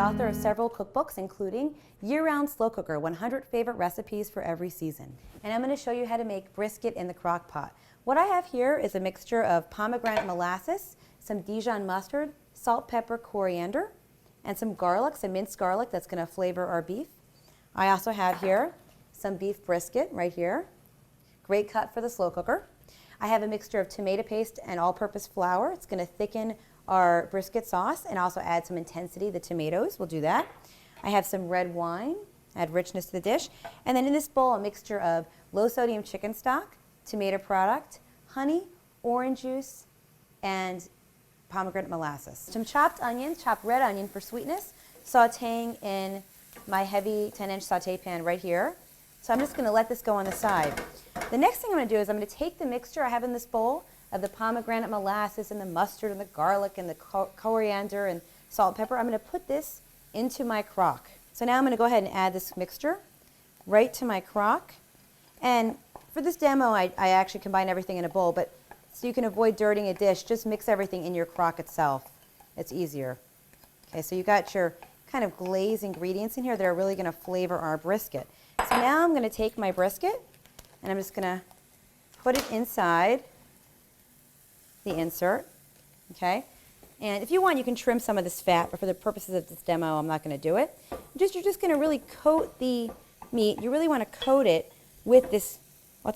author of several cookbooks, including Year-Round Slow Cooker, 100 Favorite Recipes for Every Season. And I'm going to show you how to make brisket in the crock pot. What I have here is a mixture of pomegranate molasses, some Dijon mustard, salt, pepper, coriander, and some garlic, some minced garlic that's going to flavor our beef. I also have here some beef brisket right here. Great cut for the slow cooker. I have a mixture of tomato paste and all-purpose flour. It's going to thicken our brisket sauce and also add some intensity. The tomatoes will do that. I have some red wine, add richness to the dish. And then in this bowl, a mixture of low-sodium chicken stock, tomato product, honey, orange juice, and pomegranate molasses. Some chopped onions, chopped red onion for sweetness, sauteing in my heavy 10-inch saute pan right here. So I'm just going to let this go on the side. The next thing I'm going to do is I'm going to take the mixture I have in this bowl of the pomegranate molasses and the mustard and the garlic and the coriander and salt and pepper. I'm going to put this into my crock. So now I'm going to go ahead and add this mixture right to my crock. And for this demo, I actually combine everything in a bowl, but so you can avoid dirtying a dish, just mix everything in your crock itself. It's easier. Okay, so you got your kind of glazed ingredients in here that are really going to flavor our brisket. So now I'm going to take my brisket and I'm just going to put it inside the insert, okay? And if you want, you can trim some of this fat, but for the purposes of this demo, I'm not going to do it. You're just going to really coat the meat. You really want to coat it with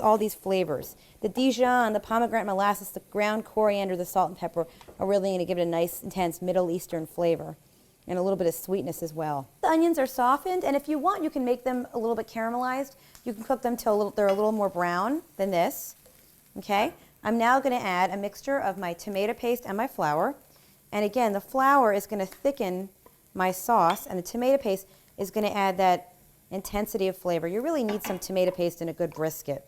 all these flavors. The Dijon, the pomegranate molasses, the ground coriander, the salt and pepper are really going to give it a nice, intense Middle Eastern flavor and a little bit of sweetness as well. The onions are softened, and if you want, you can make them a little bit caramelized. You can cook them till they're a little more brown than this, okay? I'm now going to add a mixture of my tomato paste and my flour. And again, the flour is going to thicken my sauce, and the tomato paste is going to add that intensity of flavor. You really need some tomato paste in a good brisket.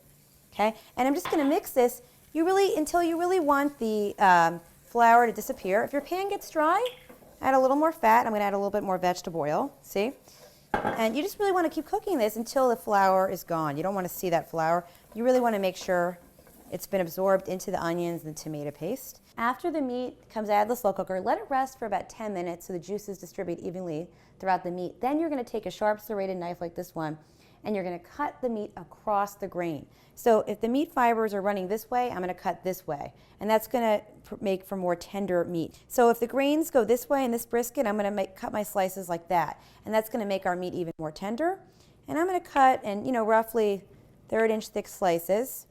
Okay? And I'm just going to mix this until you really want the flour to disappear. If your pan gets dry, add a little more fat. I'm going to add a little bit more vegetable oil. See? And you just really want to keep cooking this until the flour is gone. You don't want to see that flour. You really want to make sure it's been absorbed into the onions and the tomato paste. After the meat comes out of the slow cooker, let it rest for about 10 minutes so the juices distribute evenly throughout the meat. Then you're going to take a sharp serrated knife like this one and you're going to cut the meat across the grain. So if the meat fibers are running this way, I'm going to cut this way. And that's going to make for more tender meat. So if the grains go this way in this brisket, I'm going to cut my slices like that. And that's going to make our meat even more tender. And I'm going to cut in, roughly 1/3-inch thick slices.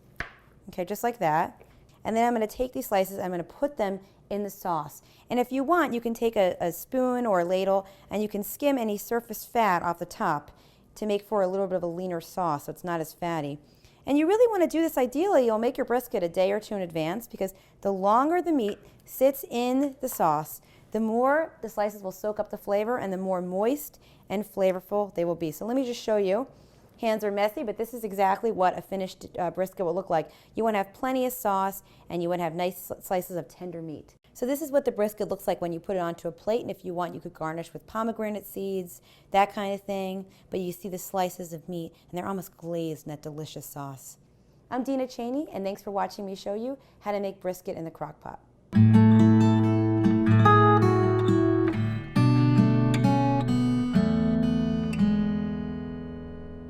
Okay, just like that. And then I'm going to take these slices, I'm going to put them in the sauce. And if you want, you can take a spoon or a ladle and you can skim any surface fat off the top to make for a little bit of a leaner sauce so it's not as fatty. And you really want to do this ideally, you'll make your brisket a day or two in advance because the longer the meat sits in the sauce, the more the slices will soak up the flavor and the more moist and flavorful they will be. So let me just show you. Hands are messy, but this is exactly what a finished brisket will look like. You want to have plenty of sauce, and you want to have nice slices of tender meat. So this is what the brisket looks like when you put it onto a plate, and if you want, you could garnish with pomegranate seeds, that kind of thing. But you see the slices of meat, and they're almost glazed in that delicious sauce. I'm Dina Cheney, and thanks for watching me show you how to make brisket in the crock pot.